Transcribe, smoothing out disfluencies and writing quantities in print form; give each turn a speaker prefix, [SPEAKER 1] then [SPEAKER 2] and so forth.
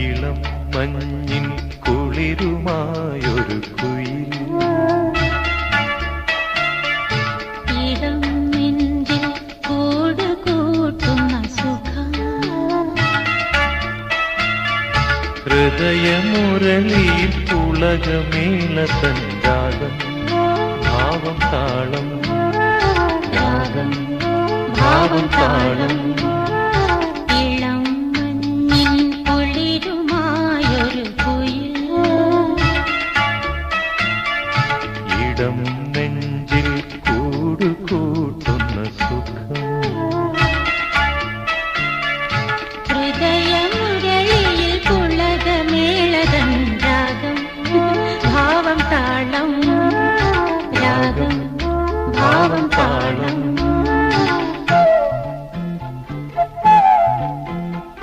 [SPEAKER 1] ഇളം മഞ്ഞിൻ കുളിരുമായൊരു കുയിൽ
[SPEAKER 2] ഇളം നെഞ്ചിൽ കൂട് കൂട്ടുന്ന സുഖം
[SPEAKER 1] ഹൃദയമുരളിയിൽ പുളകമേളതൻ രാഗം ഭാവം താളം രാഗം ഭാവം താളം